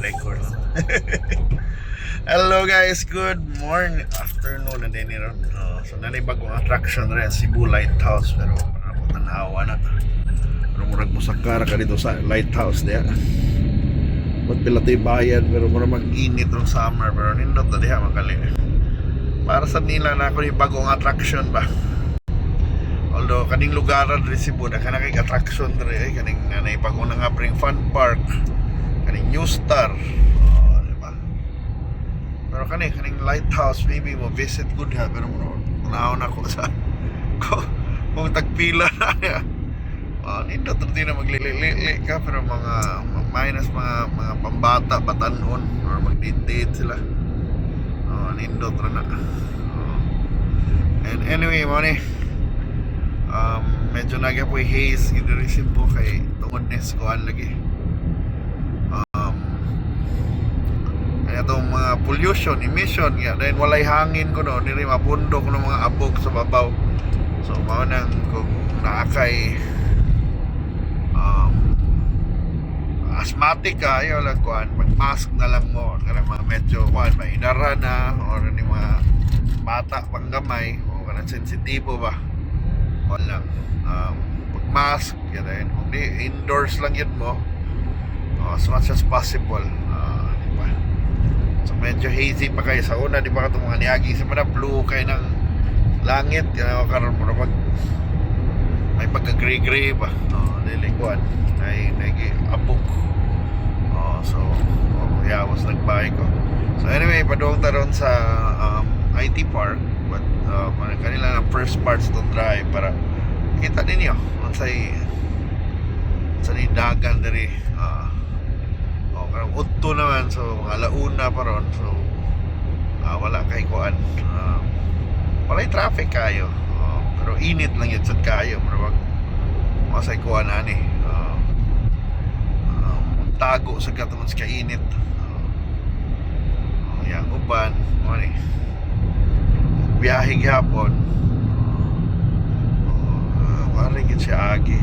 Record lang. Hello guys, good morning, afternoon na din ron. So nanay bagong attraction rin Cebu Lighthouse, pero para po tanawa na. Pero murag musakar ka dito sa lighthouse diya. Ba't pila tayo bayad, pero murag mag-init ng summer, pero nindot na diya makali. Para sa nila na ako yung bagong attraction ba. Although kaning lugaran rin Cebu na kanang attraction rin, kaning nanay bagong nga bring fun park, kaning New Star. Pero kaning lighthouse maybe mo visit good ha, pero naon ako sa kung tagpila na niya. Nindot rin na maglili ka, pero mga minus mga pambata batanon or mag-date sila. Nindot rin na. And anyway mo ni medyo nagya po haze gidirisin po kay tungod nes ko lagi. Itong mga pollution, emission nga, dahil walay hangin ko no, niri mapundok ng mga abog sa babaw. So mao nang kung naakay asthmatic ka, ayaw lang kuan, mag-mask na lang mo, kanang mga medyo kuan, mainara na, o ni mga bata pang gamay, o kanang sensitibo ba, o lang, mag-mask, yan, kung di, indoors lang yun mo, as much as possible. So medyo hazy pa kayo sa una, di ba itong mga niyagi sa mga blue kayo ng langit, karon mo na may pagka-gray-gray ba, lilikuan ay nag-abog. So yawas nagbahay ko. So anyway, padung taron sa IT park, but kanila ng first parts itong drive para kita ninyo sa dagan dari karang udto naman, so alauna pa ron, so wala kay kuan, walay traffic kayo, pero init lang yun sad kayo, pero masay kuan ani, tago sa katuman sa kainit. Yang uban mani biyahe gihapon, waring gid siya agi.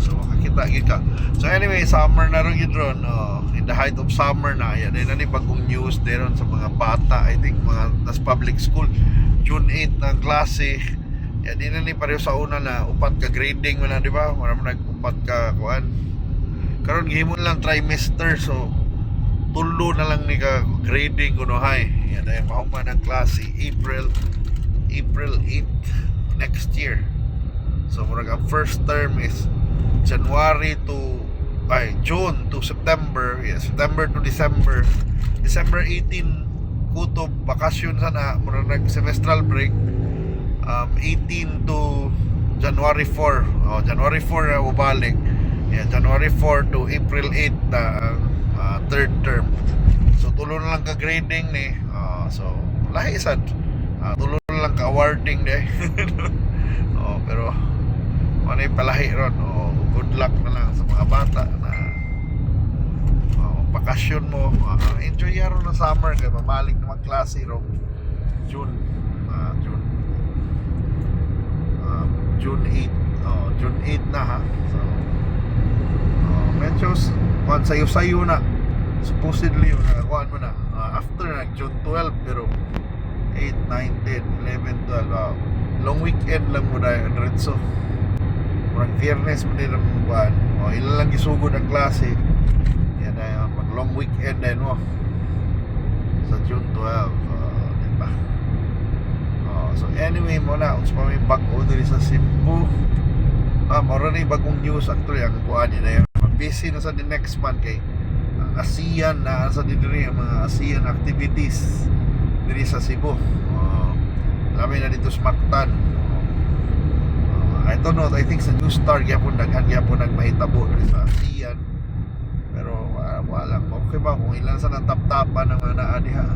So makakita gid ka. So anyway, summer na ron yun ron, in the height of summer na yan, na ni bagong news deron sa mga bata, I think mga nas public school, June 8 ng klase yan, din na ni pareho sa una na upat ka grading mo na, di ba? Marami nag-upat ka kuan karon gihimon lang trimester, so tulo na lang ni ka grading kuno high yan, ay mahuman ng klase April 8 next year. So murag ang first term is June to September, September to December 18 kutob bakasyon sana, mura nag semestral break, 18 to January 4, January 4 na ubalik, January 4 to April 8 na third term. So tulo na lang ka grading ni, so lahi sad, tulo na lang ka awarding de. Pero ano yung palahi ron, good luck na lang sa mga bata na bakasyon mo, enjoy yaro na summer kaya mamalik na magklase ron June 8 June 8 na ha. So medyo sayo-sayo na supposedly nakakuhaan mo na after nag June 12, pero 8, 9, 10, 11, 12 long weekend lang mo dahil diretso. Murang Viernes mo din ang buwan, ilan lang isugod ang klase yan ay mag long weekend din mo sa June 12, diba? So anyway mo na kung pa may bago diri sa Cebu, mara na yung bagong news actually ang buwan yun, busy na sa the next month kay ASEAN na sa diri ang mga ASEAN activities diri sa Cebu. Labi na dito sa Mactan. I don't know, I think sa New Star gyapon gyapon nagmahitabo sa ASEAN, pero wala okay ba kung ilan sa nang tap-tapan ng mga naa diha,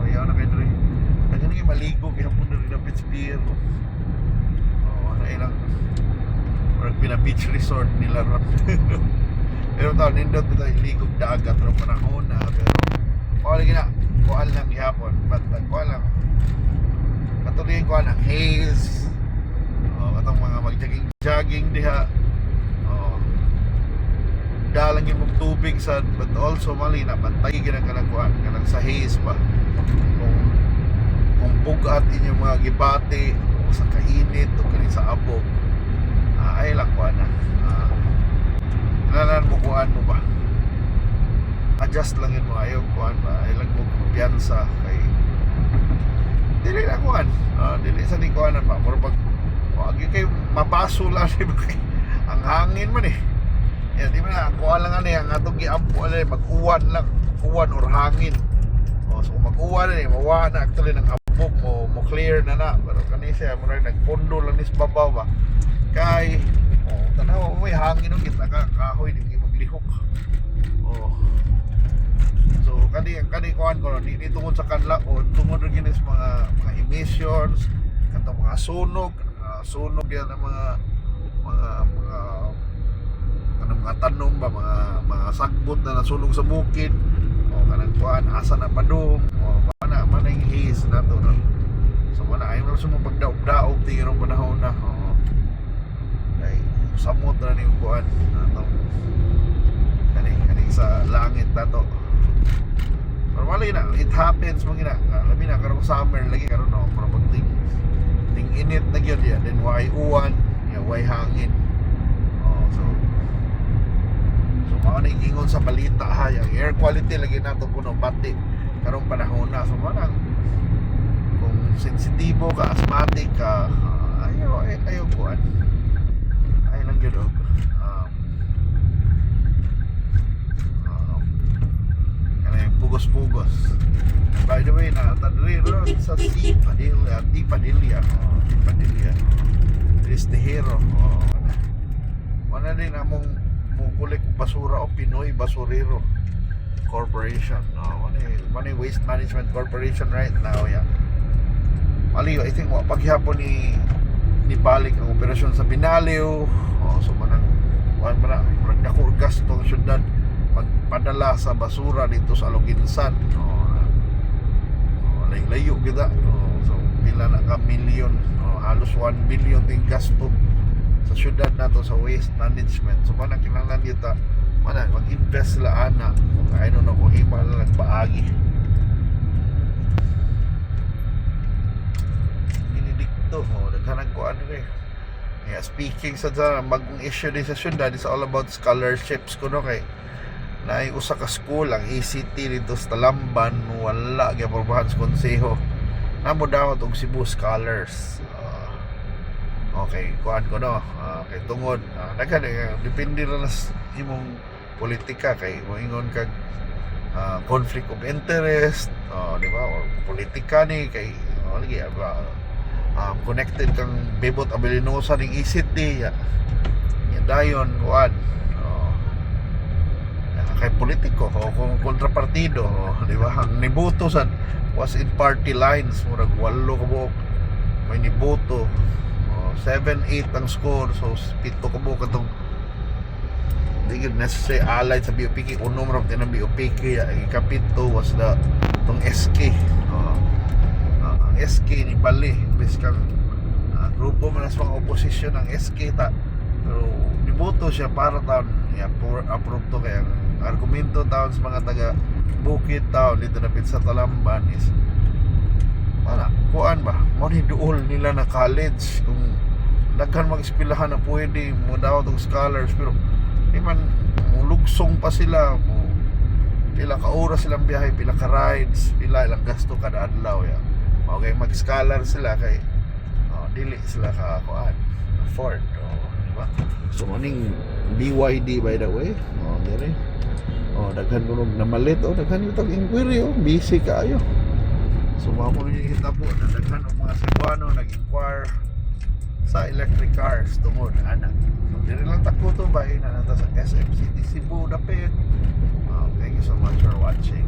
kaya na kay diri kanya nga maligo gyapon diri na beach pier, na ilang or pina beach resort nila ron. Pero taon nindot bitaw ligog dagat ron panahon na, pero wala gina kuan lang gyapon, but kuan lang katuloy kuan ang haze, katong mga mag-jogging diha, dalang yung mong tubig sa, but also mali na bantay ganang kanang kanang sa haze ba, kung bugat inyong mga gibati o sa kainit o kaning sa abog, ay lang kuan na, kailangan mo kuan mo ba, adjust lang yun mo, ayaw kuan ba, ay lang mo kumpiyansa kay dili na kuan, dili sa di kuanan ba, pero pag wag yun kayo mabaso lang di ba kay ang hangin man eh. Yeah, di ba na, kuha lang ang atong giampo mag-uwan lang, uwan or hangin. So mag-uwan na mawa na actually ng abog mo clear na. Pero kani siya mo rin nagpondo lang nis babaw ba. Kay tanaw mo may hangin ng kita kahoy di maglihok. So kani kuan ko di tungod sa kanlaon, tungod rin ginis mga emissions, katong mga sunog yan ang mga tanom ba, mga sagbot na nasunog sa bukid o kanang kuan asa na padung o mana yung haze na to no? So mana ayaw na sumong pagdaog-daog tingin panahon na ay samot na yung kuan kani sa langit na to, pero mali na it happens mo gina labi na karong summer lagi karon no, pero pag ting init na gyud ya, then why uwan why hangin. Mao na ingon sa balita ha, yung air quality lagi nato kuno pati karong panahon na. So manang kung sensitibo ka, asthmatic ka, ayaw kuan. Ay lang gyud kanang pugos-pugos. By the way, na tadri ron sa T Padilla. Tristehero. Wala din among kulik basura o Pinoy Basurero Corporation. Money Waste Management Corporation right now. Maliw, I think paghapon ni balik ang operasyon sa Binaliw. So manang nagdako gasto ang syudad magpadala sa basura dito sa Loginsan. Layo kita. So pila na ka milyon, halos 1 billion din gasto sa syudad nato sa waste management. So manang kinahanglan dito mag-invest sila ana kung I don't know kung hima na nagpaagi dinidikto naghanag ko speaking sa bagong issue din sa syudad, it's all about scholarships kuno kay na usa ka school ang ECT dito sa Talamban wala gyapurbahan sa konseho namo daw og Cebu Scholars. Okay, kuan ko no. Kay tungod depende na sa imong politika kay moingon kag conflict of interest, di ba? Or politika ni kay lagi connected kang Bebot Abilinosa ning ECT ya. Dayon kuan. Kay politiko o kung kontrapartido, di ba? Ang niboto sa was in party lines, murag 8 ka buok may niboto. 7-8 ang score, so 7 ka mo katong hindi yun necessary allied sa BOPK unom ram ng BOPK ikapito was the itong SK ang SK ni Bali bis kang grupo man sa mga oposisyon ng SK ta, pero niboto siya para taon approve to kaya ang argumento taon sa mga taga Bukid taon dito na sa Talamban is kuan ba mo ni duol nila na college kung daghan mag-eskwelahan na pwede mo daw tong scholars, pero di man lugsong pa sila mo pila ka oras silang biyahe, pila ka rides, pila ilang gasto kada adlaw okay mag-scholar sila kay dili sila ka kuan afford di ba? So maning BYD by the way dire daghan ko na malit daghan itong inquiry busy kaayo. So mga mo nyo hitabo na daghan ng mga Cebuano nag-inquire sa electric cars tungod anak. So dili lang tako to ba na nata sa SM City Cebu dapit. Thank you so much for watching.